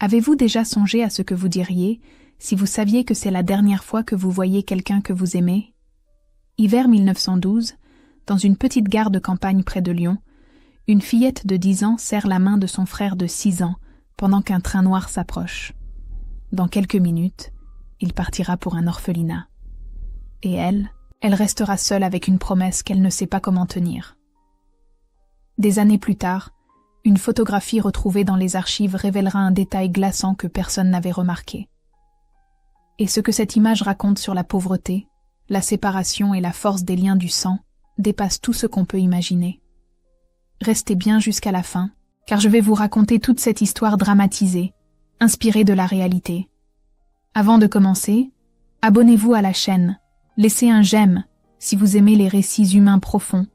Avez-vous déjà songé à ce que vous diriez si vous saviez que c'est la dernière fois que vous voyez quelqu'un que vous aimez? Hiver 1912, dans une petite gare de campagne près de Lyon, une fillette de 10 ans serre la main de son frère de 6 ans pendant qu'un train noir s'approche. Dans quelques minutes, il partira pour un orphelinat. Et elle restera seule avec une promesse qu'elle ne sait pas comment tenir. Des années plus tard, une photographie retrouvée dans les archives révélera un détail glaçant que personne n'avait remarqué. Et ce que cette image raconte sur la pauvreté, la séparation et la force des liens du sang dépasse tout ce qu'on peut imaginer. Restez bien jusqu'à la fin, car je vais vous raconter toute cette histoire dramatisée, inspirée de la réalité. Avant de commencer, abonnez-vous à la chaîne, laissez un j'aime si vous aimez les récits humains profonds,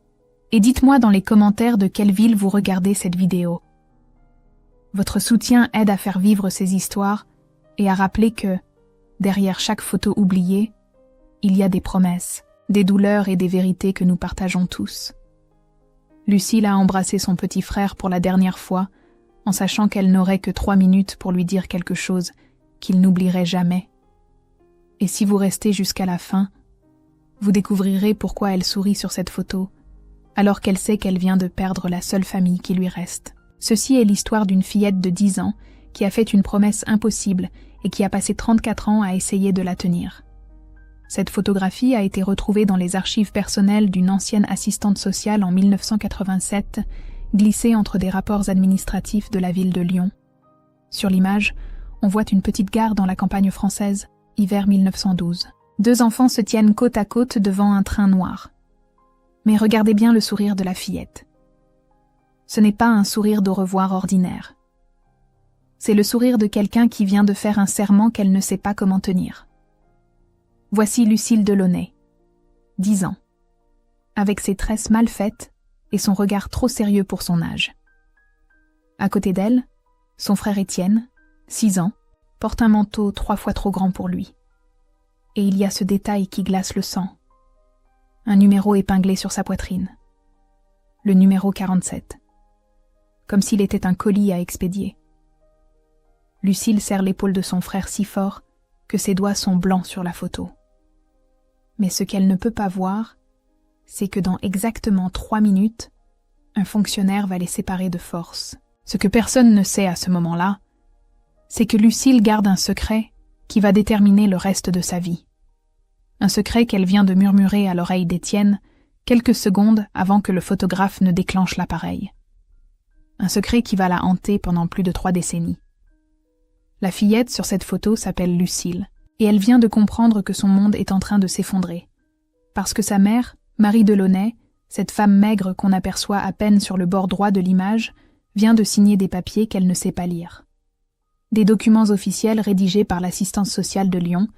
et dites-moi dans les commentaires de quelle ville vous regardez cette vidéo. Votre soutien aide à faire vivre ces histoires et à rappeler que, derrière chaque photo oubliée, il y a des promesses, des douleurs et des vérités que nous partageons tous. Lucille a embrassé son petit frère pour la dernière fois, en sachant qu'elle n'aurait que 3 minutes pour lui dire quelque chose qu'il n'oublierait jamais. Et si vous restez jusqu'à la fin, vous découvrirez pourquoi elle sourit sur cette photo, alors qu'elle sait qu'elle vient de perdre la seule famille qui lui reste. Ceci est l'histoire d'une fillette de 10 ans qui a fait une promesse impossible et qui a passé 34 ans à essayer de la tenir. Cette photographie a été retrouvée dans les archives personnelles d'une ancienne assistante sociale en 1987, glissée entre des rapports administratifs de la ville de Lyon. Sur l'image, on voit une petite gare dans la campagne française, hiver 1912. 2 enfants se tiennent côte à côte devant un train noir. Mais regardez bien le sourire de la fillette. Ce n'est pas un sourire d'au revoir ordinaire. C'est le sourire de quelqu'un qui vient de faire un serment qu'elle ne sait pas comment tenir. Voici Lucille Delaunay, 10 ans, avec ses tresses mal faites et son regard trop sérieux pour son âge. À côté d'elle, son frère Étienne, 6 ans, porte un manteau 3 fois trop grand pour lui. Et il y a ce détail qui glace le sang. Un numéro épinglé sur sa poitrine. Le numéro 47. Comme s'il était un colis à expédier. Lucille serre l'épaule de son frère si fort que ses doigts sont blancs sur la photo. Mais ce qu'elle ne peut pas voir, c'est que dans exactement 3 minutes, un fonctionnaire va les séparer de force. Ce que personne ne sait à ce moment-là, c'est que Lucille garde un secret qui va déterminer le reste de sa vie. Un secret qu'elle vient de murmurer à l'oreille d'Étienne quelques secondes avant que le photographe ne déclenche l'appareil. Un secret qui va la hanter pendant plus de 3 décennies. La fillette sur cette photo s'appelle Lucille, et elle vient de comprendre que son monde est en train de s'effondrer. Parce que sa mère, Marie Delaunay, cette femme maigre qu'on aperçoit à peine sur le bord droit de l'image, vient de signer des papiers qu'elle ne sait pas lire. Des documents officiels rédigés par l'assistance sociale de Lyon,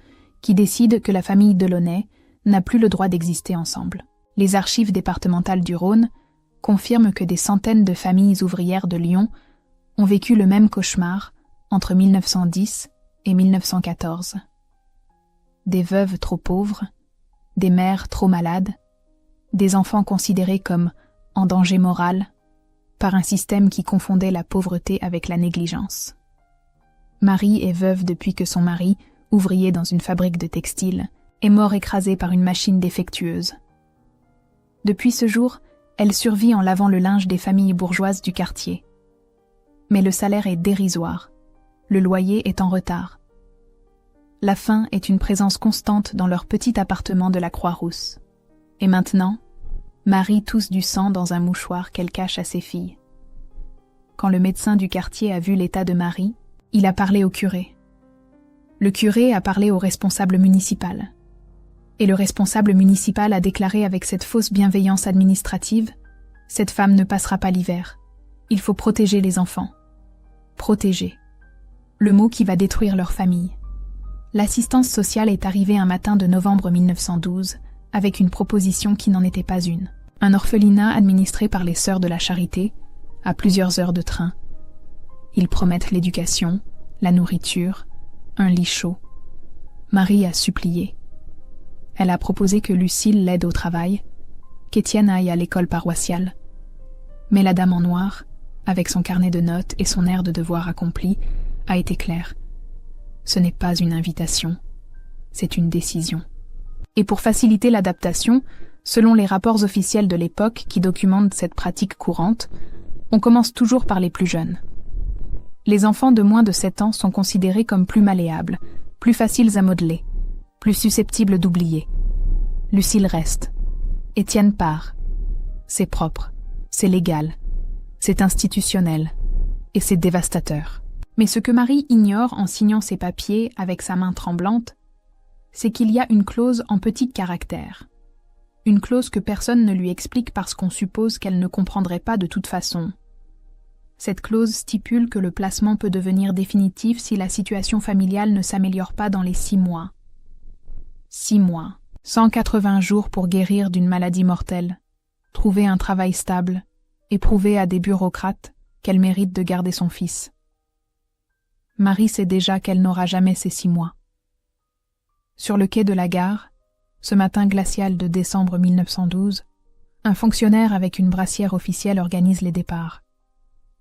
qui décide que la famille Delaunay n'a plus le droit d'exister ensemble. Les archives départementales du Rhône confirment que des centaines de familles ouvrières de Lyon ont vécu le même cauchemar entre 1910 et 1914. Des veuves trop pauvres, des mères trop malades, des enfants considérés comme en danger moral par un système qui confondait la pauvreté avec la négligence. Marie est veuve depuis que son mari, ouvrier dans une fabrique de textiles, est mort écrasé par une machine défectueuse. Depuis ce jour, elle survit en lavant le linge des familles bourgeoises du quartier. Mais le salaire est dérisoire, le loyer est en retard. La faim est une présence constante dans leur petit appartement de la Croix-Rousse. Et maintenant, Marie tousse du sang dans un mouchoir qu'elle cache à ses filles. Quand le médecin du quartier a vu l'état de Marie, il a parlé au curé. Le curé a parlé au responsable municipal. Et le responsable municipal a déclaré avec cette fausse bienveillance administrative « Cette femme ne passera pas l'hiver. Il faut protéger les enfants. » Protéger. Le mot qui va détruire leur famille. L'assistance sociale est arrivée un matin de novembre 1912 avec une proposition qui n'en était pas une. Un orphelinat administré par les Sœurs de la Charité, à plusieurs heures de train. Ils promettent l'éducation, la nourriture, un lit chaud. Marie a supplié. Elle a proposé que Lucille l'aide au travail, qu'Étienne aille à l'école paroissiale. Mais la dame en noir, avec son carnet de notes et son air de devoir accompli, a été clair. Ce n'est pas une invitation, c'est une décision. Et pour faciliter l'adaptation, selon les rapports officiels de l'époque qui documentent cette pratique courante, on commence toujours par les plus jeunes. Les enfants de moins de 7 ans sont considérés comme plus malléables, plus faciles à modeler, plus susceptibles d'oublier. Lucille reste. Étienne part. C'est propre, c'est légal, c'est institutionnel, et c'est dévastateur. Mais ce que Marie ignore en signant ses papiers avec sa main tremblante, c'est qu'il y a une clause en petit caractère. Une clause que personne ne lui explique parce qu'on suppose qu'elle ne comprendrait pas de toute façon. Cette clause stipule que le placement peut devenir définitif si la situation familiale ne s'améliore pas dans les 6 mois. 6 mois, 180 jours pour guérir d'une maladie mortelle, trouver un travail stable et prouver à des bureaucrates qu'elle mérite de garder son fils. Marie sait déjà qu'elle n'aura jamais ces 6 mois. Sur le quai de la gare, ce matin glacial de décembre 1912, un fonctionnaire avec une brassière officielle organise les départs.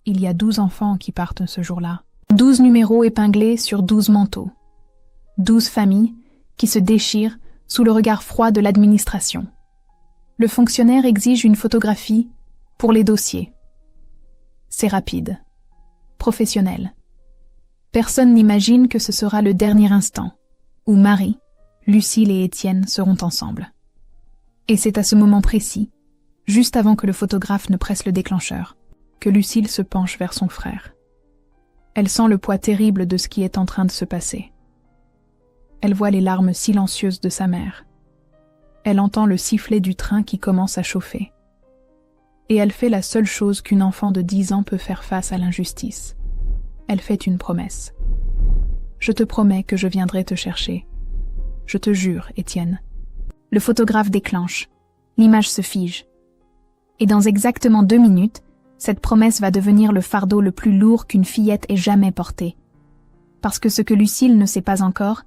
Il y a 12 enfants qui partent ce jour-là. 12 numéros épinglés sur 12 manteaux. 12 familles qui se déchirent sous le regard froid de l'administration. Le fonctionnaire exige une photographie pour les dossiers. C'est rapide, professionnel. Personne n'imagine que ce sera le dernier instant où Marie, Lucille et Étienne seront ensemble. Et c'est à ce moment précis, juste avant que le photographe ne presse le déclencheur, que Lucille se penche vers son frère. Elle sent le poids terrible de ce qui est en train de se passer. Elle voit les larmes silencieuses de sa mère. Elle entend le sifflet du train qui commence à chauffer. Et elle fait la seule chose qu'une enfant de 10 ans peut faire face à l'injustice. Elle fait une promesse. « Je te promets que je viendrai te chercher. Je te jure, Étienne. » Le photographe déclenche. L'image se fige. Et dans exactement 2 minutes, cette promesse va devenir le fardeau le plus lourd qu'une fillette ait jamais porté. Parce que ce que Lucille ne sait pas encore,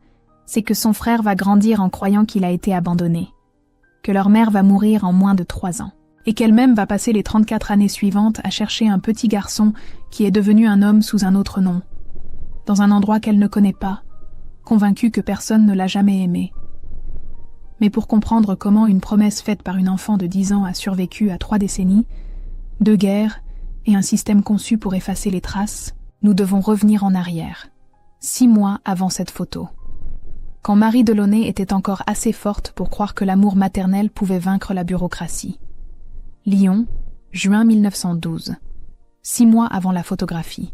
c'est que son frère va grandir en croyant qu'il a été abandonné, que leur mère va mourir en moins de 3 ans, et qu'elle-même va passer les 34 années suivantes à chercher un petit garçon qui est devenu un homme sous un autre nom, dans un endroit qu'elle ne connaît pas, convaincue que personne ne l'a jamais aimé. Mais pour comprendre comment une promesse faite par une enfant de 10 ans a survécu à 3 décennies, 2 guerres et un système conçu pour effacer les traces, nous devons revenir en arrière, 6 mois avant cette photo. Quand Marie Delaunay était encore assez forte pour croire que l'amour maternel pouvait vaincre la bureaucratie. Lyon, juin 1912. 6 mois avant la photographie.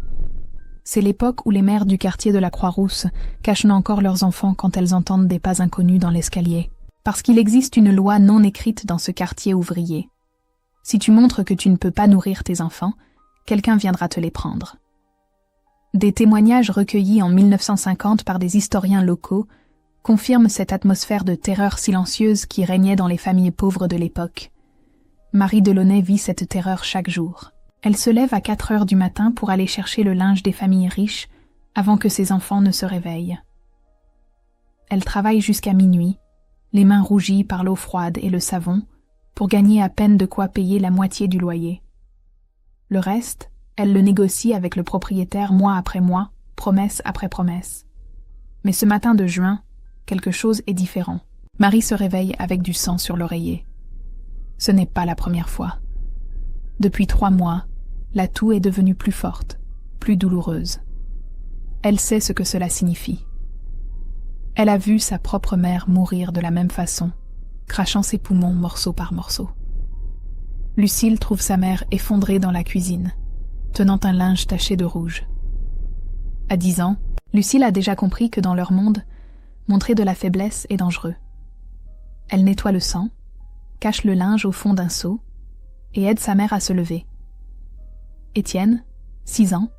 C'est l'époque où les mères du quartier de la Croix-Rousse cachent encore leurs enfants quand elles entendent des pas inconnus dans l'escalier. Parce qu'il existe une loi non écrite dans ce quartier ouvrier. Si tu montres que tu ne peux pas nourrir tes enfants, quelqu'un viendra te les prendre. Des témoignages recueillis en 1950 par des historiens locaux confirment cette atmosphère de terreur silencieuse qui régnait dans les familles pauvres de l'époque. Marie Delaunay vit cette terreur chaque jour. Elle se lève à 4 heures du matin pour aller chercher le linge des familles riches avant que ses enfants ne se réveillent. Elle travaille jusqu'à minuit, les mains rougies par l'eau froide et le savon, pour gagner à peine de quoi payer la moitié du loyer. Le reste, elle le négocie avec le propriétaire mois après mois, promesse après promesse. Mais ce matin de juin, quelque chose est différent. Marie se réveille avec du sang sur l'oreiller. Ce n'est pas la première fois. Depuis 3 mois, la toux est devenue plus forte, plus douloureuse. Elle sait ce que cela signifie. Elle a vu sa propre mère mourir de la même façon, crachant ses poumons morceau par morceau. Lucille trouve sa mère effondrée dans la cuisine, tenant un linge taché de rouge. À 10 ans, Lucille a déjà compris que dans leur monde, montrer de la faiblesse est dangereux. Elle nettoie le sang, cache le linge au fond d'un seau et aide sa mère à se lever. Étienne, 6 ans,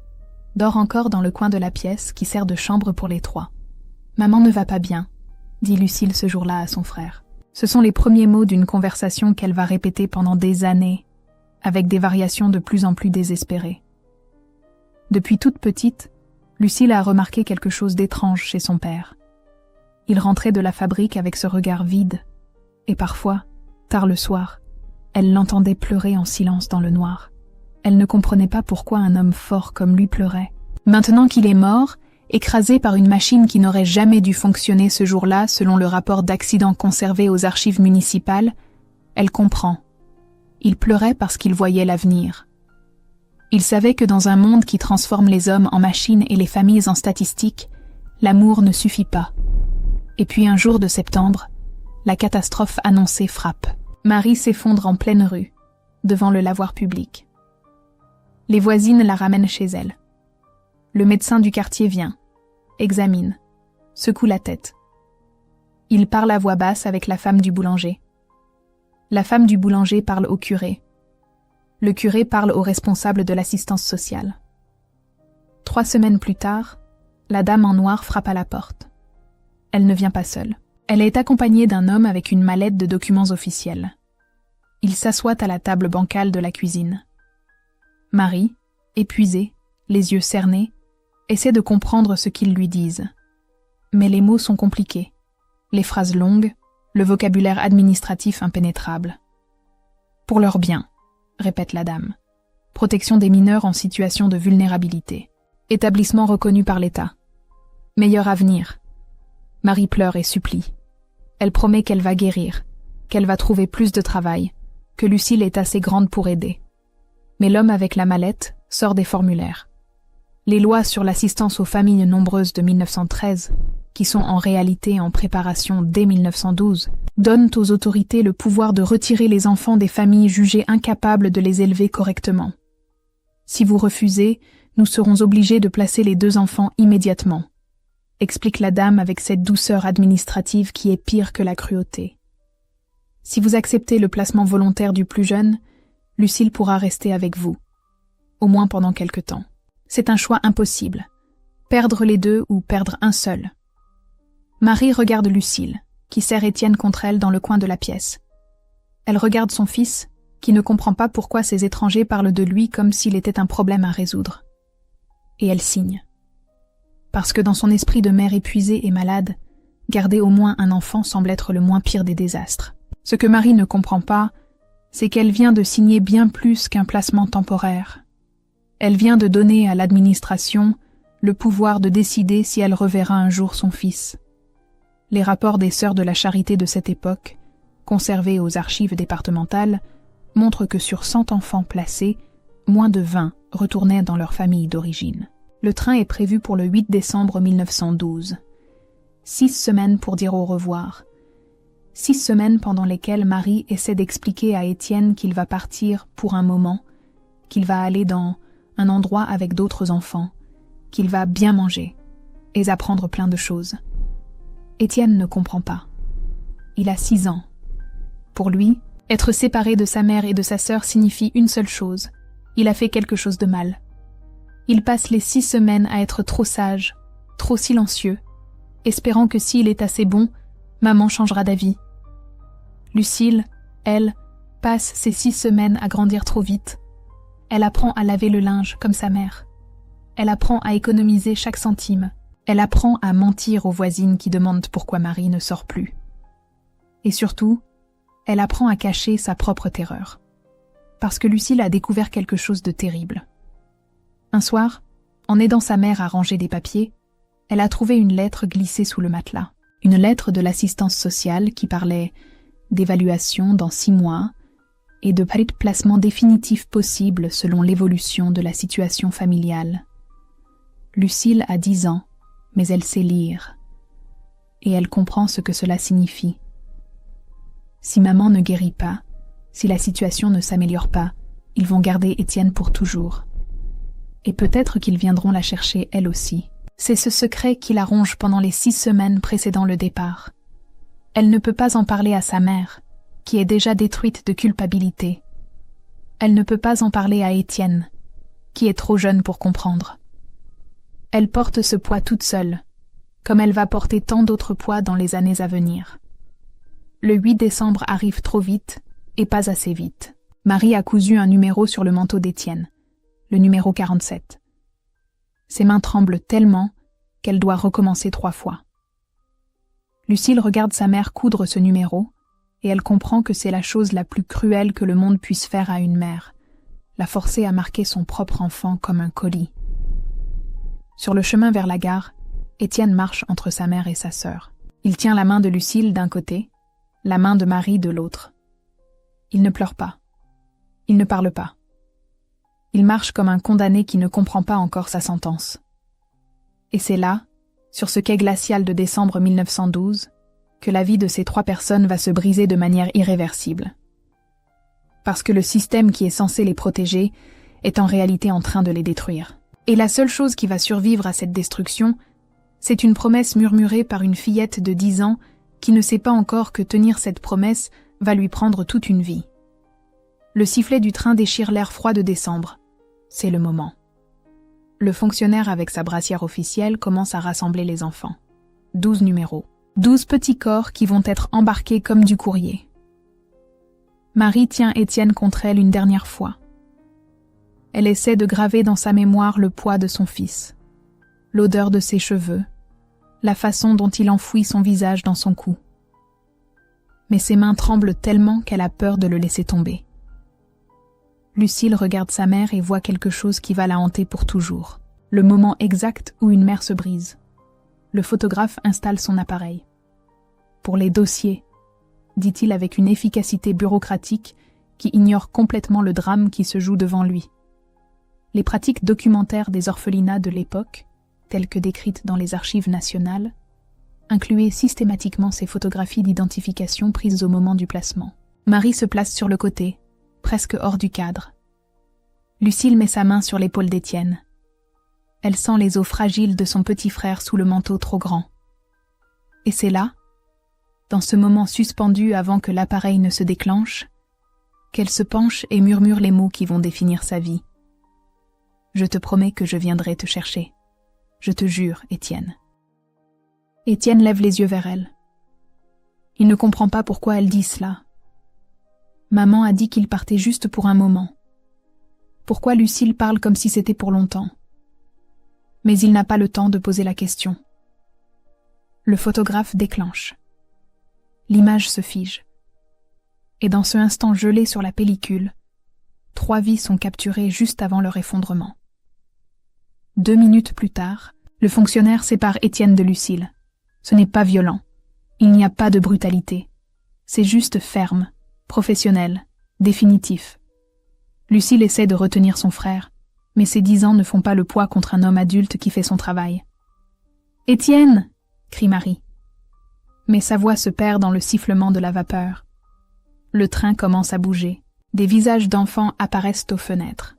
dort encore dans le coin de la pièce qui sert de chambre pour les 3. « Maman ne va pas bien », dit Lucille ce jour-là à son frère. Ce sont les premiers mots d'une conversation qu'elle va répéter pendant des années, avec des variations de plus en plus désespérées. Depuis toute petite, Lucille a remarqué quelque chose d'étrange chez son père. Il rentrait de la fabrique avec ce regard vide, et parfois, tard le soir, elle l'entendait pleurer en silence dans le noir. Elle ne comprenait pas pourquoi un homme fort comme lui pleurait, Maintenant qu'il est mort, écrasé par une machine qui n'aurait jamais dû fonctionner ce jour-là selon le rapport d'accident conservé aux archives municipales, elle comprend. Il pleurait parce qu'il voyait l'avenir. Il savait que dans un monde qui transforme les hommes en machines et les familles en statistiques, l'amour ne suffit pas. Et puis un jour de septembre, la catastrophe annoncée frappe. Marie s'effondre en pleine rue, devant le lavoir public. Les voisines la ramènent chez elle. Le médecin du quartier vient, examine, secoue la tête. Il parle à voix basse avec la femme du boulanger. La femme du boulanger parle au curé. Le curé parle au responsable de l'assistance sociale. 3 semaines plus tard, la dame en noir frappe à la porte. Elle ne vient pas seule. Elle est accompagnée d'un homme avec une mallette de documents officiels. Il s'assoit à la table bancale de la cuisine. Marie, épuisée, les yeux cernés, essaie de comprendre ce qu'ils lui disent. Mais les mots sont compliqués, les phrases longues, le vocabulaire administratif impénétrable. Pour leur bien, répète la dame. Protection des mineurs en situation de vulnérabilité. Établissement reconnu par l'État. Meilleur avenir. Marie pleure et supplie. Elle promet qu'elle va guérir, qu'elle va trouver plus de travail, que Lucille est assez grande pour aider. Mais l'homme avec la mallette sort des formulaires. Les lois sur l'assistance aux familles nombreuses de 1913, qui sont en réalité en préparation dès 1912, donnent aux autorités le pouvoir de retirer les enfants des familles jugées incapables de les élever correctement. Si vous refusez, nous serons obligés de placer les 2 enfants immédiatement, explique la dame avec cette douceur administrative qui est pire que la cruauté. Si vous acceptez le placement volontaire du plus jeune, Lucille pourra rester avec vous, au moins pendant quelque temps. C'est un choix impossible, perdre les 2 ou perdre un seul. Marie regarde Lucille, qui serre Étienne contre elle dans le coin de la pièce. Elle regarde son fils, qui ne comprend pas pourquoi ces étrangers parlent de lui comme s'il était un problème à résoudre. Et elle signe. Parce que dans son esprit de mère épuisée et malade, garder au moins un enfant semble être le moins pire des désastres. Ce que Marie ne comprend pas, c'est qu'elle vient de signer bien plus qu'un placement temporaire. Elle vient de donner à l'administration le pouvoir de décider si elle reverra un jour son fils. Les rapports des Sœurs de la Charité de cette époque, conservés aux archives départementales, montrent que sur 100 enfants placés, moins de 20 retournaient dans leur famille d'origine. Le train est prévu pour le 8 décembre 1912. 6 semaines pour dire au revoir. 6 semaines pendant lesquelles Marie essaie d'expliquer à Étienne qu'il va partir pour un moment, qu'il va aller dans un endroit avec d'autres enfants, qu'il va bien manger et apprendre plein de choses. Étienne ne comprend pas. Il a 6 ans. Pour lui, être séparé de sa mère et de sa sœur signifie une seule chose. Il a fait quelque chose de mal. Il passe les 6 semaines à être trop sage, trop silencieux, espérant que s'il est assez bon, maman changera d'avis. Lucille, elle, passe ces 6 semaines à grandir trop vite. Elle apprend à laver le linge comme sa mère. Elle apprend à économiser chaque centime. Elle apprend à mentir aux voisines qui demandent pourquoi Marie ne sort plus. Et surtout, elle apprend à cacher sa propre terreur. Parce que Lucille a découvert quelque chose de terrible. Un soir, en aidant sa mère à ranger des papiers, elle a trouvé une lettre glissée sous le matelas. Une lettre de l'assistance sociale qui parlait d'évaluation dans 6 mois et de placement définitif possible selon l'évolution de la situation familiale. Lucille a 10 ans, mais elle sait lire. Et elle comprend ce que cela signifie. Si maman ne guérit pas, si la situation ne s'améliore pas, ils vont garder Étienne pour toujours. Et peut-être qu'ils viendront la chercher elle aussi. C'est ce secret qui la ronge pendant les 6 semaines précédant le départ. Elle ne peut pas en parler à sa mère, qui est déjà détruite de culpabilité. Elle ne peut pas en parler à Étienne, qui est trop jeune pour comprendre. Elle porte ce poids toute seule, comme elle va porter tant d'autres poids dans les années à venir. Le 8 décembre arrive trop vite, et pas assez vite. Marie a cousu un numéro sur le manteau d'Étienne, le numéro 47. Ses mains tremblent tellement qu'elle doit recommencer 3 fois. Lucille regarde sa mère coudre ce numéro, et elle comprend que c'est la chose la plus cruelle que le monde puisse faire à une mère, la forcer à marquer son propre enfant comme un colis. Sur le chemin vers la gare, Étienne marche entre sa mère et sa sœur. Il tient la main de Lucille d'un côté, la main de Marie de l'autre. Il ne pleure pas. Il ne parle pas. Il marche comme un condamné qui ne comprend pas encore sa sentence. Et c'est là, sur ce quai glacial de décembre 1912, que la vie de ces 3 personnes va se briser de manière irréversible. Parce que le système qui est censé les protéger est en réalité en train de les détruire. Et la seule chose qui va survivre à cette destruction, c'est une promesse murmurée par une fillette de 10 ans qui ne sait pas encore que tenir cette promesse va lui prendre toute une vie. Le sifflet du train déchire l'air froid de décembre. C'est le moment. Le fonctionnaire avec sa brassière officielle commence à rassembler les enfants. 12 numéros. 12 petits corps qui vont être embarqués comme du courrier. Marie tient Étienne contre elle une dernière fois. Elle essaie de graver dans sa mémoire le poids de son fils, l'odeur de ses cheveux, la façon dont il enfouit son visage dans son cou. Mais ses mains tremblent tellement qu'elle a peur de le laisser tomber. Lucille regarde sa mère et voit quelque chose qui va la hanter pour toujours. Le moment exact où une mère se brise. Le photographe installe son appareil. Pour les dossiers, dit-il avec une efficacité bureaucratique qui ignore complètement le drame qui se joue devant lui. Les pratiques documentaires des orphelinats de l'époque, telles que décrites dans les archives nationales, incluaient systématiquement ces photographies d'identification prises au moment du placement. Marie se place sur le côté, presque hors du cadre. Lucille met sa main sur l'épaule d'Étienne. Elle sent les os fragiles de son petit frère sous le manteau trop grand. Et c'est là, dans ce moment suspendu avant que l'appareil ne se déclenche, qu'elle se penche et murmure les mots qui vont définir sa vie. « Je te promets que je viendrai te chercher. Je te jure, Étienne. » Étienne lève les yeux vers elle. Il ne comprend pas pourquoi elle dit cela. Maman a dit qu'il partait juste pour un moment. Pourquoi Lucille parle comme si c'était pour longtemps? Mais il n'a pas le temps de poser la question. Le photographe déclenche. L'image se fige. Et dans ce instant gelé sur la pellicule, 3 vies sont capturées juste avant leur effondrement. 2 minutes plus tard, le fonctionnaire sépare Étienne de Lucille. Ce n'est pas violent. Il n'y a pas de brutalité. C'est juste ferme, professionnel, définitif. Lucille essaie de retenir son frère, mais ses 10 ans ne font pas le poids contre un homme adulte qui fait son travail. « Étienne !» crie Marie. Mais sa voix se perd dans le sifflement de la vapeur. Le train commence à bouger. Des visages d'enfants apparaissent aux fenêtres.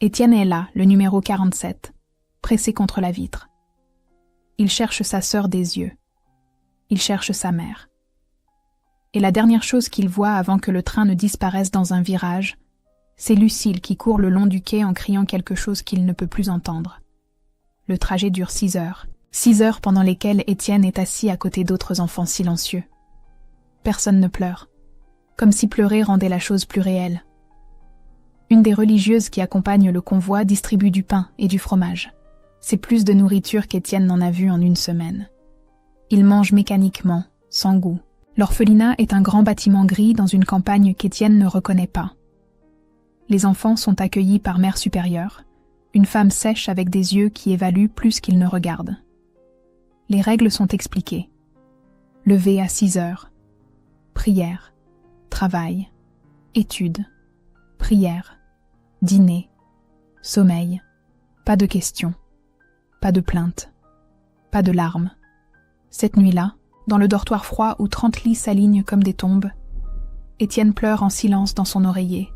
Étienne est là, le numéro 47, pressé contre la vitre. Il cherche sa sœur des yeux. Il cherche sa mère. Et la dernière chose qu'il voit avant que le train ne disparaisse dans un virage, c'est Lucille qui court le long du quai en criant quelque chose qu'il ne peut plus entendre. Le trajet dure 6 heures. 6 heures pendant lesquelles Étienne est assis à côté d'autres enfants silencieux. Personne ne pleure, comme si pleurer rendait la chose plus réelle. Une des religieuses qui accompagnent le convoi distribue du pain et du fromage. C'est plus de nourriture qu'Étienne n'en a vu en une semaine. Il mange mécaniquement, sans goût. L'orphelinat est un grand bâtiment gris dans une campagne qu'Étienne ne reconnaît pas. Les enfants sont accueillis par Mère Supérieure, une femme sèche avec des yeux qui évaluent plus qu'ils ne regardent. Les règles sont expliquées. Lever à 6 heures. Prière. Travail. Études. Prière. Dîner. Sommeil. Pas de questions. Pas de plaintes. Pas de larmes. Cette nuit-là, dans le dortoir froid où 30 lits s'alignent comme des tombes, Étienne pleure en silence dans son oreiller.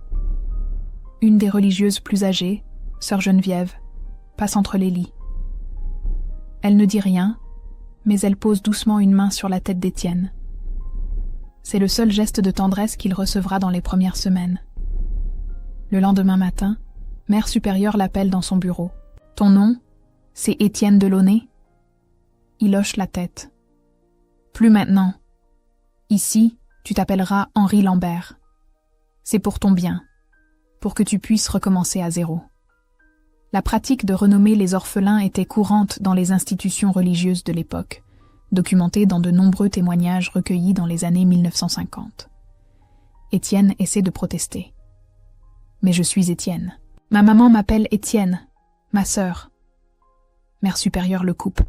Une des religieuses plus âgées, sœur Geneviève, passe entre les lits. Elle ne dit rien, mais elle pose doucement une main sur la tête d'Étienne. C'est le seul geste de tendresse qu'il recevra dans les premières semaines. Le lendemain matin, Mère Supérieure l'appelle dans son bureau. « Ton nom, c'est Étienne Delaunay ?» Il hoche la tête. « Plus maintenant. Ici, tu t'appelleras Henri Lambert. C'est pour ton bien, pour que tu puisses recommencer à zéro. » La pratique de renommer les orphelins était courante dans les institutions religieuses de l'époque, documentée dans de nombreux témoignages recueillis dans les années 1950. Étienne essaie de protester. « Mais je suis Étienne. Ma maman m'appelle Étienne, ma sœur. Mère supérieure le coupe.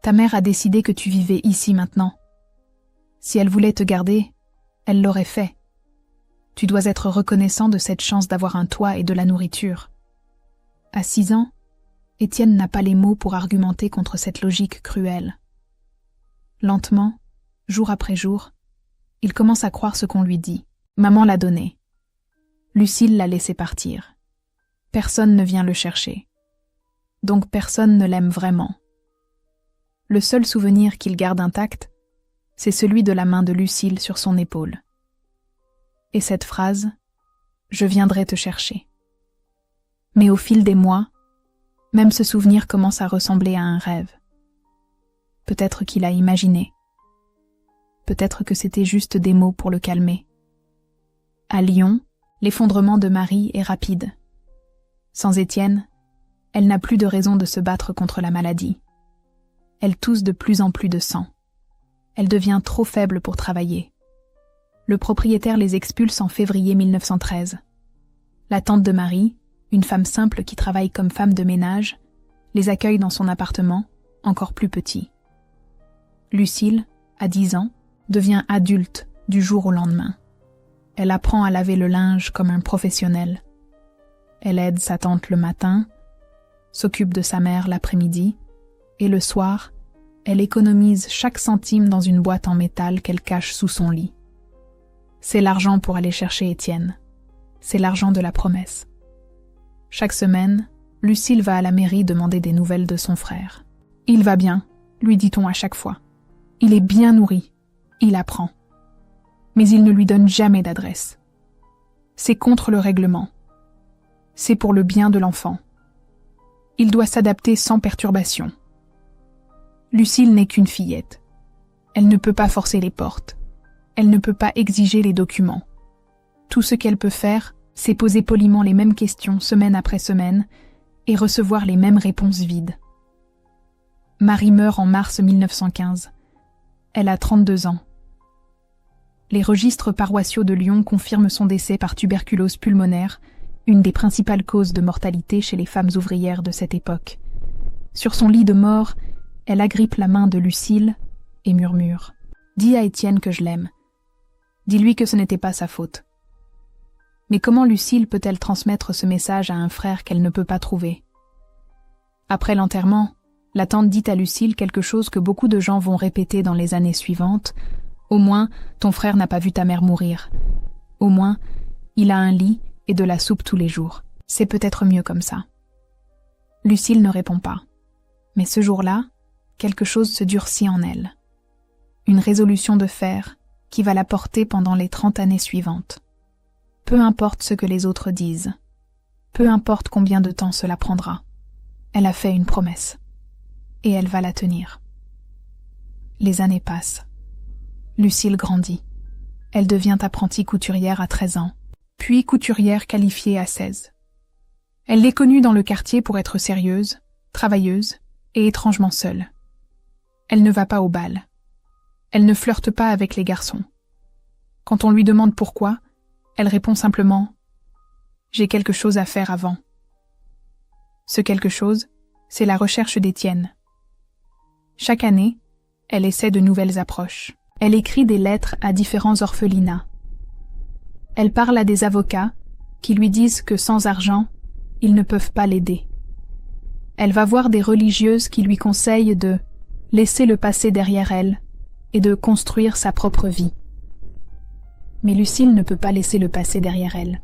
Ta mère a décidé que tu vivais ici maintenant. Si elle voulait te garder, elle l'aurait fait. Tu dois être reconnaissant de cette chance d'avoir un toit et de la nourriture. À 6 ans, Étienne n'a pas les mots pour argumenter contre cette logique cruelle. Lentement, jour après jour, il commence à croire ce qu'on lui dit. Maman l'a donné. Lucille l'a laissé partir. Personne ne vient le chercher. Donc personne ne l'aime vraiment. Le seul souvenir qu'il garde intact, c'est celui de la main de Lucille sur son épaule. Et cette phrase, « Je viendrai te chercher ». Mais au fil des mois, même ce souvenir commence à ressembler à un rêve. Peut-être qu'il a imaginé. Peut-être que c'était juste des mots pour le calmer. À Lyon, l'effondrement de Marie est rapide. Sans Étienne, elle n'a plus de raison de se battre contre la maladie. Elle tousse de plus en plus de sang. Elle devient trop faible pour travailler. Le propriétaire les expulse en février 1913. La tante de Marie, une femme simple qui travaille comme femme de ménage, les accueille dans son appartement, encore plus petit. Lucille, à 10 ans, devient adulte du jour au lendemain. Elle apprend à laver le linge comme un professionnel. Elle aide sa tante le matin, s'occupe de sa mère l'après-midi, et le soir, elle économise chaque centime dans une boîte en métal qu'elle cache sous son lit. C'est l'argent pour aller chercher Étienne. C'est l'argent de la promesse. Chaque semaine, Lucille va à la mairie demander des nouvelles de son frère. « Il va bien », lui dit-on à chaque fois. « Il est bien nourri. Il apprend. » Mais il ne lui donne jamais d'adresse. C'est contre le règlement. C'est pour le bien de l'enfant. Il doit s'adapter sans perturbation. Lucille n'est qu'une fillette. Elle ne peut pas forcer les portes. Elle ne peut pas exiger les documents. Tout ce qu'elle peut faire, c'est poser poliment les mêmes questions semaine après semaine et recevoir les mêmes réponses vides. Marie meurt en mars 1915. Elle a 32 ans. Les registres paroissiaux de Lyon confirment son décès par tuberculose pulmonaire, une des principales causes de mortalité chez les femmes ouvrières de cette époque. Sur son lit de mort, elle agrippe la main de Lucille et murmure « Dis à Étienne que je l'aime. Dis-lui que ce n'était pas sa faute. » Mais comment Lucille peut-elle transmettre ce message à un frère qu'elle ne peut pas trouver? Après l'enterrement, la tante dit à Lucille quelque chose que beaucoup de gens vont répéter dans les années suivantes. Au moins, ton frère n'a pas vu ta mère mourir. Au moins, il a un lit et de la soupe tous les jours. C'est peut-être mieux comme ça. Lucille ne répond pas. Mais ce jour-là, quelque chose se durcit en elle. Une résolution de fer qui va la porter pendant les 30 années suivantes. Peu importe ce que les autres disent. Peu importe combien de temps cela prendra. Elle a fait une promesse. Et elle va la tenir. Les années passent. Lucille grandit. Elle devient apprentie couturière à 13 ans, puis couturière qualifiée à 16. Elle est connue dans le quartier pour être sérieuse, travailleuse et étrangement seule. Elle ne va pas au bal. Elle ne flirte pas avec les garçons. Quand on lui demande pourquoi, elle répond simplement « J'ai quelque chose à faire avant ». Ce quelque chose, c'est la recherche d'Étienne. Chaque année, elle essaie de nouvelles approches. Elle écrit des lettres à différents orphelinats. Elle parle à des avocats qui lui disent que sans argent, ils ne peuvent pas l'aider. Elle va voir des religieuses qui lui conseillent de laisser le passé derrière elle et de construire sa propre vie. Mais Lucille ne peut pas laisser le passé derrière elle.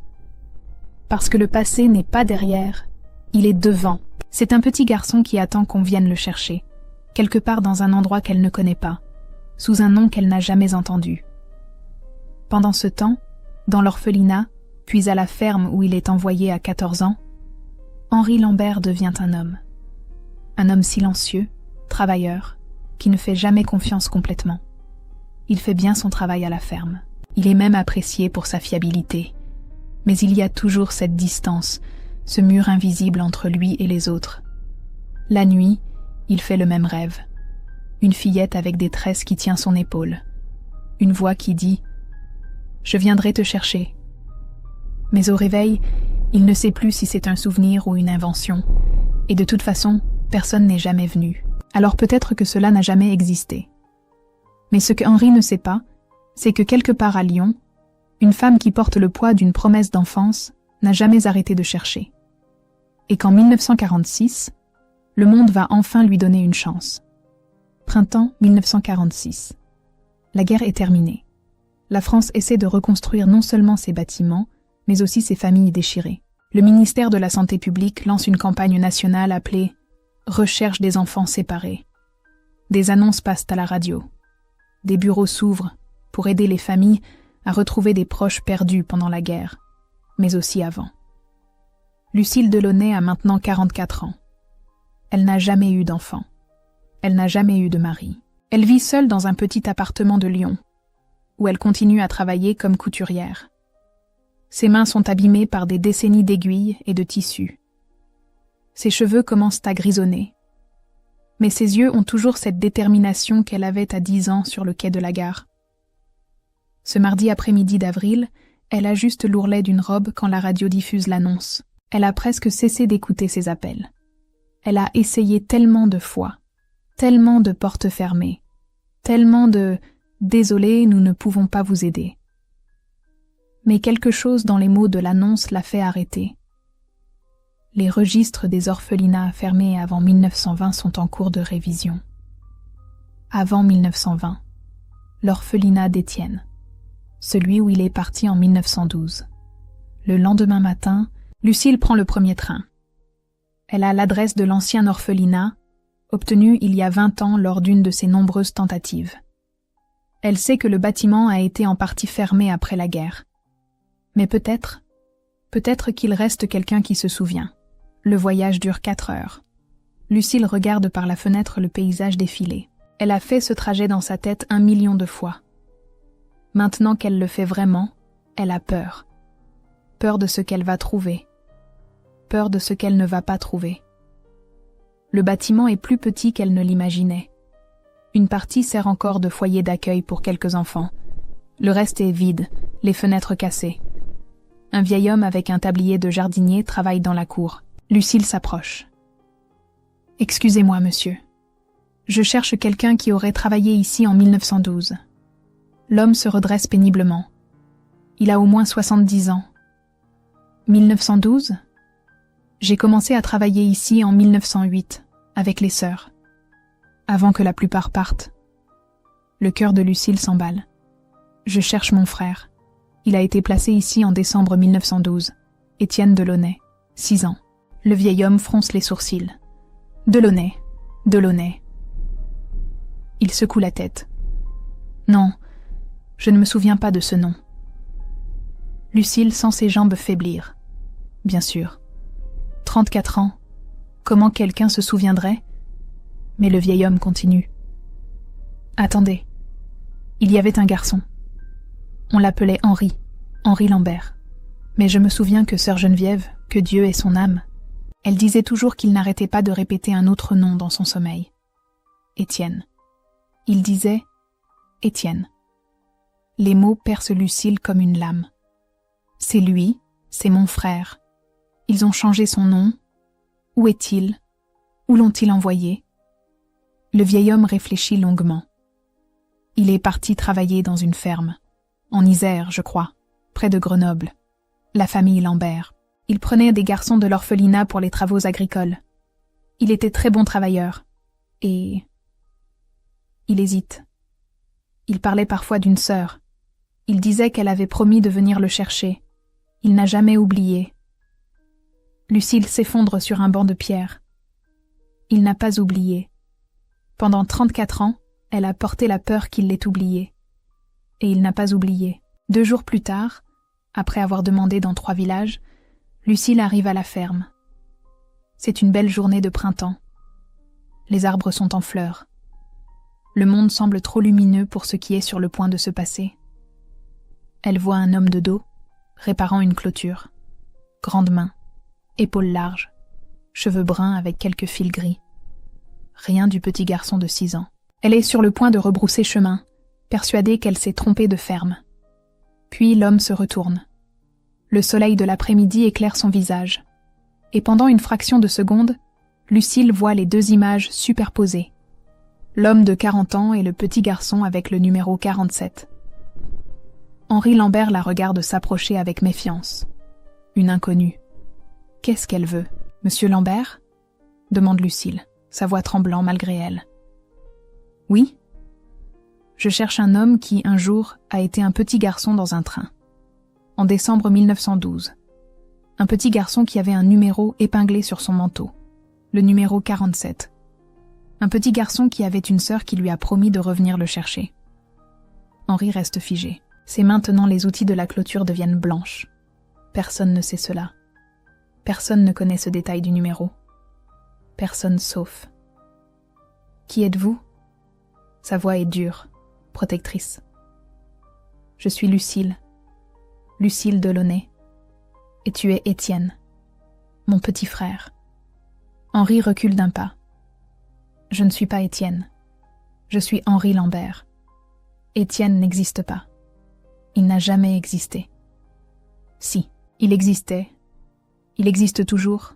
Parce que le passé n'est pas derrière, il est devant. C'est un petit garçon qui attend qu'on vienne le chercher, quelque part dans un endroit qu'elle ne connaît pas, sous un nom qu'elle n'a jamais entendu. Pendant ce temps, dans l'orphelinat, puis à la ferme où il est envoyé à 14 ans, Henri Lambert devient un homme. Un homme silencieux, travailleur, qui ne fait jamais confiance complètement. Il fait bien son travail à la ferme. Il est même apprécié pour sa fiabilité. Mais il y a toujours cette distance, ce mur invisible entre lui et les autres. La nuit, il fait le même rêve. Une fillette avec des tresses qui tient son épaule. Une voix qui dit « Je viendrai te chercher ». Mais au réveil, il ne sait plus si c'est un souvenir ou une invention. Et de toute façon, Personne n'est jamais venu. Alors peut-être que cela n'a jamais existé. Mais ce que Henri ne sait pas, c'est que quelque part à Lyon, une femme qui porte le poids d'une promesse d'enfance n'a jamais arrêté de chercher. Et qu'en 1946, le monde va enfin lui donner une chance. Printemps 1946. La guerre est terminée. La France essaie de reconstruire non seulement ses bâtiments, mais aussi ses familles déchirées. Le ministère de la Santé publique lance une campagne nationale appelée « Recherche des enfants séparés ». Des annonces passent à la radio. Des bureaux s'ouvrent pour aider les familles à retrouver des proches perdus pendant la guerre, mais aussi avant. Lucille Delaunay a maintenant 44 ans. Elle n'a jamais eu d'enfant. Elle n'a jamais eu de mari. Elle vit seule dans un petit appartement de Lyon, où elle continue à travailler comme couturière. Ses mains sont abîmées par des décennies d'aiguilles et de tissus. Ses cheveux commencent à grisonner. Mais ses yeux ont toujours cette détermination qu'elle avait à 10 ans sur le quai de la gare. Ce mardi après-midi d'avril, elle ajuste l'ourlet d'une robe quand la radio diffuse l'annonce. Elle a presque cessé d'écouter ses appels. Elle a essayé tellement de fois, tellement de portes fermées, tellement de « Désolé, nous ne pouvons pas vous aider ». Mais quelque chose dans les mots de l'annonce l'a fait arrêter. Les registres des orphelinats fermés avant 1920 sont en cours de révision. Avant 1920, l'orphelinat d'Étienne, celui où il est parti en 1912. Le lendemain matin, Lucille prend le premier train. Elle a l'adresse de l'ancien orphelinat, obtenue il y a 20 ans lors d'une de ses nombreuses tentatives. Elle sait que le bâtiment a été en partie fermé après la guerre. Mais peut-être qu'il reste quelqu'un qui se souvient. Le voyage dure 4 heures. Lucille regarde par la fenêtre le paysage défiler. Elle a fait ce trajet dans sa tête 1 million de fois. Maintenant qu'elle le fait vraiment, elle a peur. Peur de ce qu'elle va trouver. Peur de ce qu'elle ne va pas trouver. Le bâtiment est plus petit qu'elle ne l'imaginait. Une partie sert encore de foyer d'accueil pour quelques enfants. Le reste est vide, les fenêtres cassées. Un vieil homme avec un tablier de jardinier travaille dans la cour. Lucille s'approche. « Excusez-moi, monsieur. Je cherche quelqu'un qui aurait travaillé ici en 1912. » L'homme se redresse péniblement. Il a au moins 70 ans. 1912 ? J'ai commencé à travailler ici en 1908, avec les sœurs, avant que la plupart partent. Le cœur de Lucille s'emballe. Je cherche mon frère. Il a été placé ici en décembre 1912. Étienne Delaunay, 6 ans. Le vieil homme fronce les sourcils. Delaunay. Il secoue la tête. Non, je ne me souviens pas de ce nom. Lucille sent ses jambes faiblir. Bien sûr. 34 ans. Comment quelqu'un se souviendrait ? Mais le vieil homme continue. Attendez. Il y avait un garçon. On l'appelait Henri Lambert. Mais je me souviens que sœur Geneviève, que Dieu ait son âme, elle disait toujours qu'il n'arrêtait pas de répéter un autre nom dans son sommeil. Étienne. Il disait Étienne. Les mots percent Lucille comme une lame. C'est lui, c'est mon frère. Ils ont changé son nom. Où est-il ? Où l'ont-ils envoyé ? Le vieil homme réfléchit longuement. Il est parti travailler dans une ferme, en Isère, je crois, près de Grenoble. La famille Lambert. Il prenait des garçons de l'orphelinat pour les travaux agricoles. Il était très bon travailleur. Et... Il hésite. Il parlait parfois d'une sœur. Il disait qu'elle avait promis de venir le chercher. Il n'a jamais oublié. Lucille s'effondre sur un banc de pierre. Il n'a pas oublié. Pendant 34 ans, elle a porté la peur qu'il l'ait oublié. Et il n'a pas oublié. 2 jours plus tard, après avoir demandé dans 3 villages, Lucille arrive à la ferme. C'est une belle journée de printemps. Les arbres sont en fleurs. Le monde semble trop lumineux pour ce qui est sur le point de se passer. Elle voit un homme de dos, réparant une clôture. Grandes mains, épaules larges, cheveux bruns avec quelques fils gris. Rien du petit garçon de 6 ans. Elle est sur le point de rebrousser chemin, persuadée qu'elle s'est trompée de ferme. Puis l'homme se retourne. Le soleil de l'après-midi éclaire son visage. Et pendant une fraction de seconde, Lucille voit les deux images superposées. L'homme de 40 ans et le petit garçon avec le numéro 47. Henri Lambert la regarde s'approcher avec méfiance. Une inconnue. Qu'est-ce qu'elle veut, Monsieur Lambert ? Demande Lucille, sa voix tremblant malgré elle. Oui ? Je cherche un homme qui, un jour, a été un petit garçon dans un train. En décembre 1912. Un petit garçon qui avait un numéro épinglé sur son manteau. Le numéro 47. Un petit garçon qui avait une sœur qui lui a promis de revenir le chercher. Henri reste figé. C'est maintenant les outils de la clôture deviennent blanches. Personne ne sait cela. Personne ne connaît ce détail du numéro. Personne sauf. Qui êtes-vous ? Sa voix est dure, protectrice. Je suis Lucille. Lucille Delaunay. Et tu es Étienne, mon petit frère. Henri recule d'un pas. Je ne suis pas Étienne. Je suis Henri Lambert. Étienne n'existe pas. Il n'a jamais existé. Si, il existait. Il existe toujours.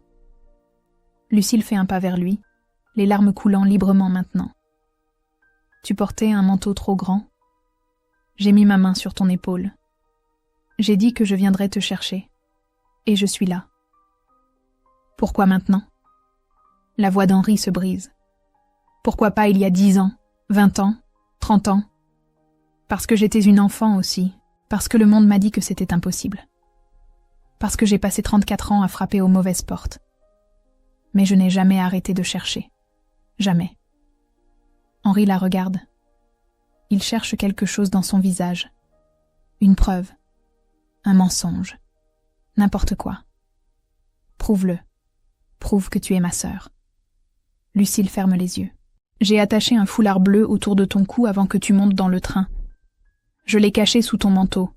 Lucille fait un pas vers lui, les larmes coulant librement maintenant. Tu portais un manteau trop grand. J'ai mis ma main sur ton épaule. J'ai dit que je viendrais te chercher. Et je suis là. Pourquoi maintenant ? La voix d'Henri se brise. Pourquoi pas il y a 10 ans, 20 ans, 30 ans ? Parce que j'étais une enfant aussi, parce que le monde m'a dit que c'était impossible. Parce que j'ai passé 34 ans à frapper aux mauvaises portes. Mais je n'ai jamais arrêté de chercher. Jamais. Henri la regarde. Il cherche quelque chose dans son visage. Une preuve. Un mensonge. N'importe quoi. Prouve-le. Prouve que tu es ma sœur. Lucille ferme les yeux. J'ai attaché un foulard bleu autour de ton cou avant que tu montes dans le train. Je l'ai caché sous ton manteau.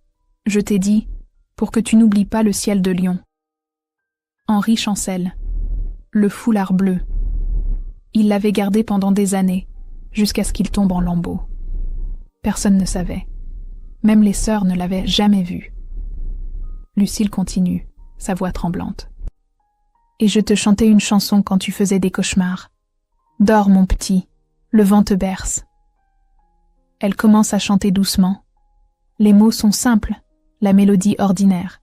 Je t'ai dit, pour que tu n'oublies pas le ciel de Lyon. Henri chancelle. Le foulard bleu. Il l'avait gardé pendant des années, jusqu'à ce qu'il tombe en lambeaux. Personne ne savait. Même les sœurs ne l'avaient jamais vu. Lucille continue, sa voix tremblante. Et je te chantais une chanson quand tu faisais des cauchemars. Dors, mon petit, le vent te berce. Elle commence à chanter doucement. Les mots sont simples, la mélodie ordinaire.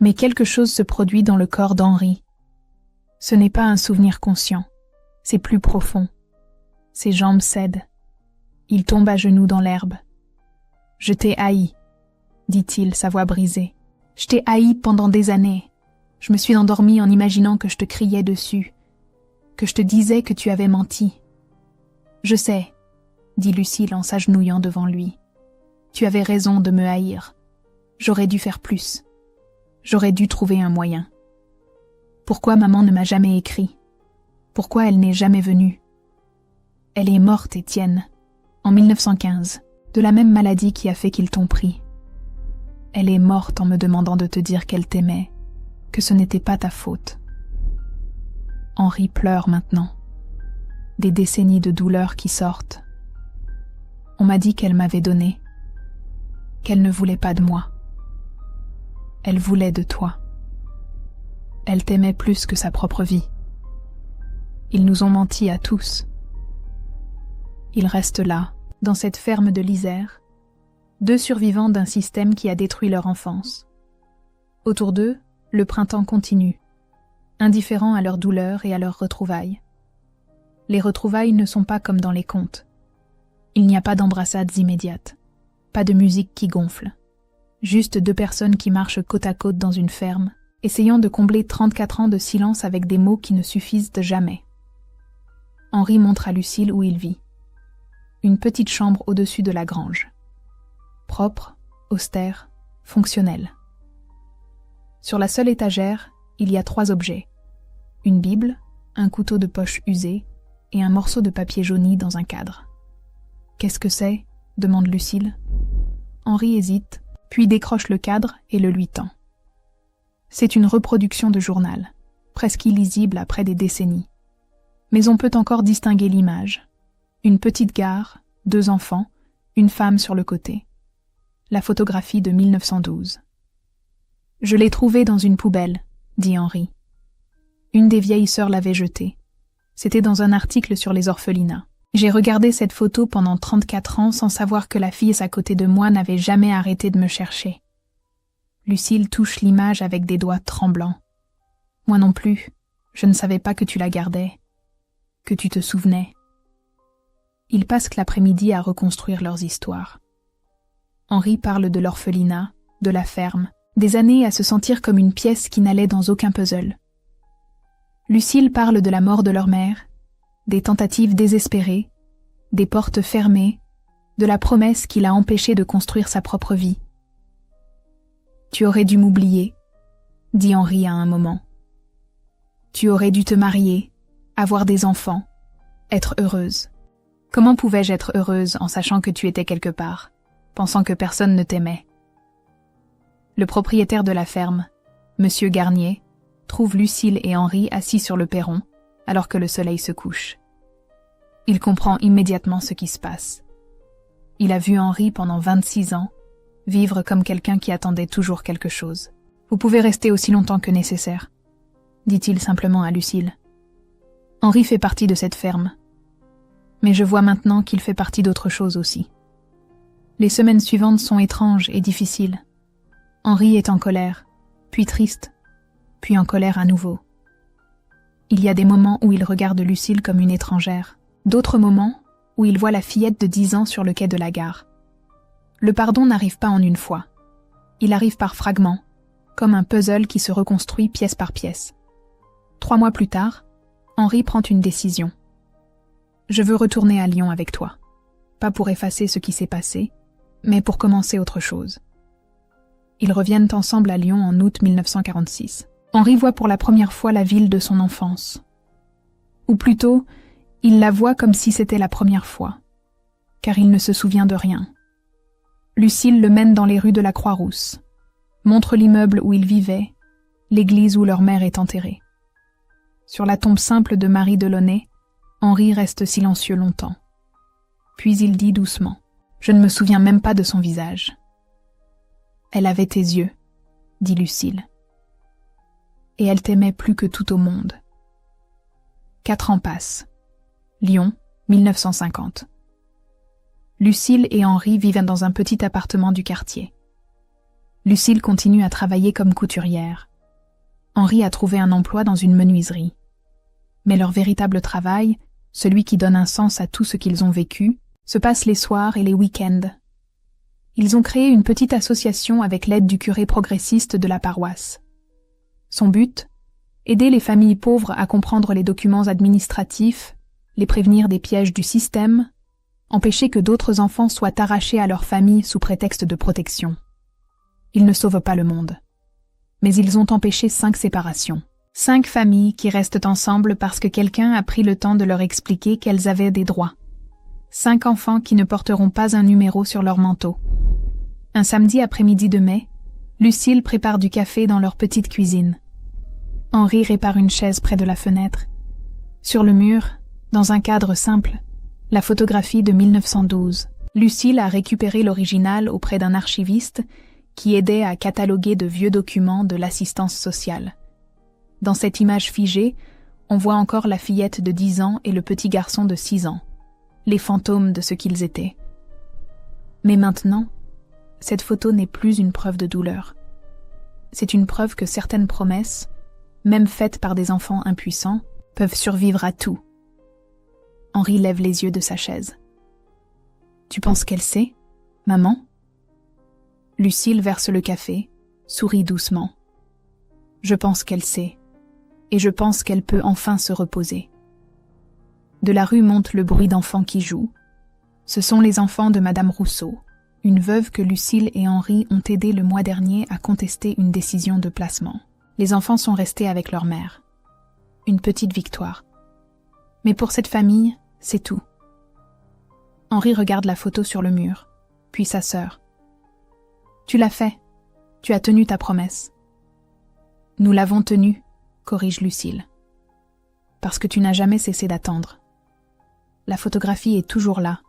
Mais quelque chose se produit dans le corps d'Henri. Ce n'est pas un souvenir conscient, c'est plus profond. Ses jambes cèdent. Il tombe à genoux dans l'herbe. « Je t'ai haï », dit-il, sa voix brisée. « Je t'ai haï pendant des années. Je me suis endormie en imaginant que je te criais dessus, que je te disais que tu avais menti. »« Je sais », dit Lucille en s'agenouillant devant lui. « Tu avais raison de me haïr. J'aurais dû faire plus. J'aurais dû trouver un moyen. Pourquoi maman ne m'a jamais écrit ? Pourquoi elle n'est jamais venue ? Elle est morte, Étienne, en 1915, de la même maladie qui a fait qu'ils t'ont pris. Elle est morte en me demandant de te dire qu'elle t'aimait, que ce n'était pas ta faute. » Henri pleure maintenant. Des décennies de douleur qui sortent. On m'a dit qu'elle m'avait donné, qu'elle ne voulait pas de moi. Elle voulait de toi. Elle t'aimait plus que sa propre vie. Ils nous ont menti à tous. Ils restent là, dans cette ferme de l'Isère, deux survivants d'un système qui a détruit leur enfance. Autour d'eux, le printemps continue, indifférent à leur douleur et à leurs retrouvailles. Les retrouvailles ne sont pas comme dans les contes. Il n'y a pas d'embrassades immédiates, pas de musique qui gonfle. Juste deux personnes qui marchent côte à côte dans une ferme, essayant de combler 34 ans de silence avec des mots qui ne suffisent jamais. Henri montre à Lucille où il vit. Une petite chambre au-dessus de la grange. Propre, austère, fonctionnelle. Sur la seule étagère, il y a 3 objets. Une Bible, un couteau de poche usé et un morceau de papier jauni dans un cadre. « Qu'est-ce que c'est » demande Lucille. Henri hésite, puis décroche le cadre et le lui tend. C'est une reproduction de journal, presque illisible après des décennies. Mais on peut encore distinguer l'image. Une petite gare, 2 enfants, une femme sur le côté. La photographie de 1912. « Je l'ai trouvée dans une poubelle », dit Henri. Une des vieilles sœurs l'avait jetée, C'était dans un article sur les orphelinats. J'ai regardé cette photo pendant 34 ans sans savoir que la fille à côté de moi n'avait jamais arrêté de me chercher. Lucille touche l'image avec des doigts tremblants. Moi non plus, je ne savais pas que tu la gardais, que tu te souvenais. Ils passent l'après-midi à reconstruire leurs histoires. Henri parle de l'orphelinat, de la ferme, des années à se sentir comme une pièce qui n'allait dans aucun puzzle. Lucille parle de la mort de leur mère, des tentatives désespérées, des portes fermées, de la promesse qui l'a empêchée de construire sa propre vie. « Tu aurais dû m'oublier », dit Henri à un moment. « Tu aurais dû te marier, avoir des enfants, être heureuse. Comment pouvais-je être heureuse en sachant que tu étais quelque part, pensant que personne ne t'aimait ?» Le propriétaire de la ferme, Monsieur Garnier, trouve Lucille et Henri assis sur le perron, alors que le soleil se couche. Il comprend immédiatement ce qui se passe. Il a vu Henri pendant 26 ans, vivre comme quelqu'un qui attendait toujours quelque chose. « Vous pouvez rester aussi longtemps que nécessaire », dit-il simplement à Lucille. Henri fait partie de cette ferme, mais je vois maintenant qu'il fait partie d'autre chose aussi. Les semaines suivantes sont étranges et difficiles. Henri est en colère, puis triste, puis en colère à nouveau. Il y a des moments où il regarde Lucille comme une étrangère, d'autres moments où il voit la fillette de 10 ans sur le quai de la gare. Le pardon n'arrive pas en une fois. Il arrive par fragments, comme un puzzle qui se reconstruit pièce par pièce. 3 mois plus tard, Henri prend une décision. « Je veux retourner à Lyon avec toi. Pas pour effacer ce qui s'est passé, mais pour commencer autre chose. » Ils reviennent ensemble à Lyon en août 1946. Henri voit pour la première fois la ville de son enfance. Ou plutôt, il la voit comme si c'était la première fois, car il ne se souvient de rien. Lucille le mène dans les rues de la Croix-Rousse, montre l'immeuble où il vivait, l'église où leur mère est enterrée. Sur la tombe simple de Marie Delaunay, Henri reste silencieux longtemps. Puis il dit doucement « Je ne me souviens même pas de son visage. » « Elle avait tes yeux, » dit Lucille. « Et elle t'aimait plus que tout au monde. » 4 ans passent. Lyon, 1950. Lucille et Henri vivent dans un petit appartement du quartier. Lucille continue à travailler comme couturière. Henri a trouvé un emploi dans une menuiserie. Mais leur véritable travail, celui qui donne un sens à tout ce qu'ils ont vécu, se passe les soirs et les week-ends. Ils ont créé une petite association avec l'aide du curé progressiste de la paroisse. Son but ? Aider les familles pauvres à comprendre les documents administratifs, les prévenir des pièges du système, empêcher que d'autres enfants soient arrachés à leur famille sous prétexte de protection. Ils ne sauvent pas le monde. Mais ils ont empêché 5 séparations. 5 familles qui restent ensemble parce que quelqu'un a pris le temps de leur expliquer qu'elles avaient des droits. 5 enfants qui ne porteront pas un numéro sur leur manteau. Un samedi après-midi de mai, Lucille prépare du café dans leur petite cuisine. Henri répare une chaise près de la fenêtre. Sur le mur, dans un cadre simple, la photographie de 1912. Lucille a récupéré l'original auprès d'un archiviste qui aidait à cataloguer de vieux documents de l'assistance sociale. Dans cette image figée, on voit encore la fillette de 10 ans et le petit garçon de 6 ans, les fantômes de ce qu'ils étaient. Mais maintenant, cette photo n'est plus une preuve de douleur. C'est une preuve que certaines promesses, même faites par des enfants impuissants, peuvent survivre à tout. Henri lève les yeux de sa chaise. « Tu penses qu'elle sait, maman ?» Lucille verse le café, sourit doucement. « Je pense qu'elle sait, et je pense qu'elle peut enfin se reposer. » De la rue monte le bruit d'enfants qui jouent. Ce sont les enfants de Madame Rousseau, une veuve que Lucille et Henri ont aidé le mois dernier à contester une décision de placement. Les enfants sont restés avec leur mère. Une petite victoire. Mais pour cette famille, c'est tout. Henri regarde la photo sur le mur, puis sa sœur. « Tu l'as fait. Tu as tenu ta promesse. »« Nous l'avons tenue, » corrige Lucille. « Parce que tu n'as jamais cessé d'attendre. La photographie est toujours là,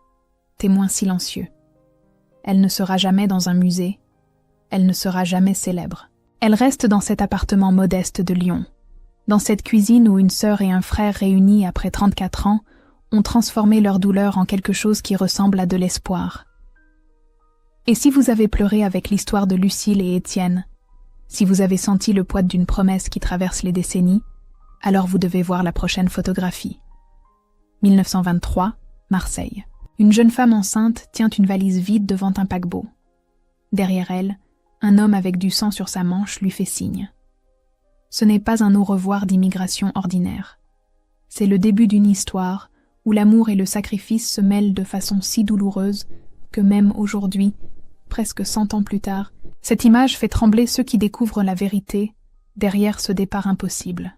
témoin silencieux. Elle ne sera jamais dans un musée. Elle ne sera jamais célèbre. Elle reste dans cet appartement modeste de Lyon. Dans cette cuisine où une sœur et un frère réunis après 34 ans ont transformé leur douleur en quelque chose qui ressemble à de l'espoir. Et si vous avez pleuré avec l'histoire de Lucille et Étienne, si vous avez senti le poids d'une promesse qui traverse les décennies, alors vous devez voir la prochaine photographie. 1923, Marseille. Une jeune femme enceinte tient une valise vide devant un paquebot. Derrière elle, un homme avec du sang sur sa manche lui fait signe. Ce n'est pas un au revoir d'immigration ordinaire. C'est le début d'une histoire où l'amour et le sacrifice se mêlent de façon si douloureuse que même aujourd'hui, presque 100 ans plus tard, cette image fait trembler ceux qui découvrent la vérité derrière ce départ impossible.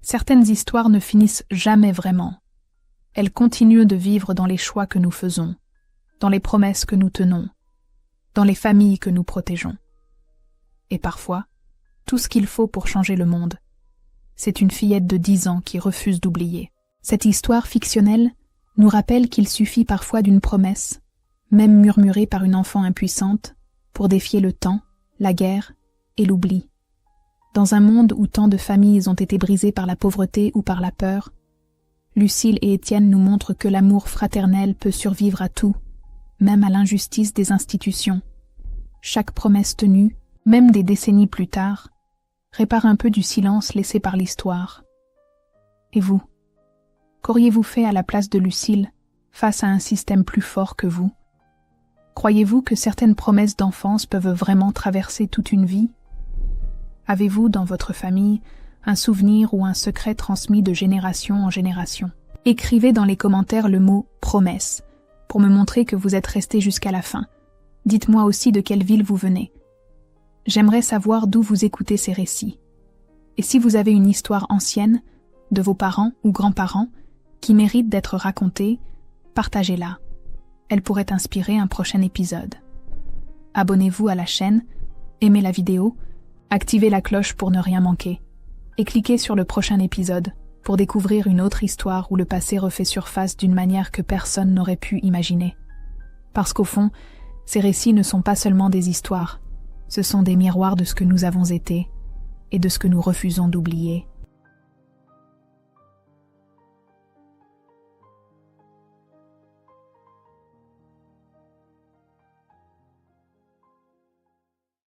Certaines histoires ne finissent jamais vraiment. Elles continuent de vivre dans les choix que nous faisons, dans les promesses que nous tenons, dans les familles que nous protégeons. Et parfois, tout ce qu'il faut pour changer le monde, c'est une fillette de 10 ans qui refuse d'oublier. Cette histoire fictionnelle nous rappelle qu'il suffit parfois d'une promesse, même murmurée par une enfant impuissante, pour défier le temps, la guerre et l'oubli. Dans un monde où tant de familles ont été brisées par la pauvreté ou par la peur, Lucille et Étienne nous montrent que l'amour fraternel peut survivre à tout, même à l'injustice des institutions. Chaque promesse tenue, même des décennies plus tard, répare un peu du silence laissé par l'histoire. Et vous, qu'auriez-vous fait à la place de Lucille face à un système plus fort que vous? Croyez-vous que certaines promesses d'enfance peuvent vraiment traverser toute une vie? Avez-vous, dans votre famille, un souvenir ou un secret transmis de génération en génération? Écrivez dans les commentaires le mot « promesse » pour me montrer que vous êtes resté jusqu'à la fin. Dites-moi aussi de quelle ville vous venez. J'aimerais savoir d'où vous écoutez ces récits. Et si vous avez une histoire ancienne, de vos parents ou grands-parents, qui mérite d'être racontée, partagez-la. Elle pourrait inspirer un prochain épisode. Abonnez-vous à la chaîne, aimez la vidéo, activez la cloche pour ne rien manquer, et cliquez sur le prochain épisode pour découvrir une autre histoire où le passé refait surface d'une manière que personne n'aurait pu imaginer. Parce qu'au fond, ces récits ne sont pas seulement des histoires, ce sont des miroirs de ce que nous avons été et de ce que nous refusons d'oublier.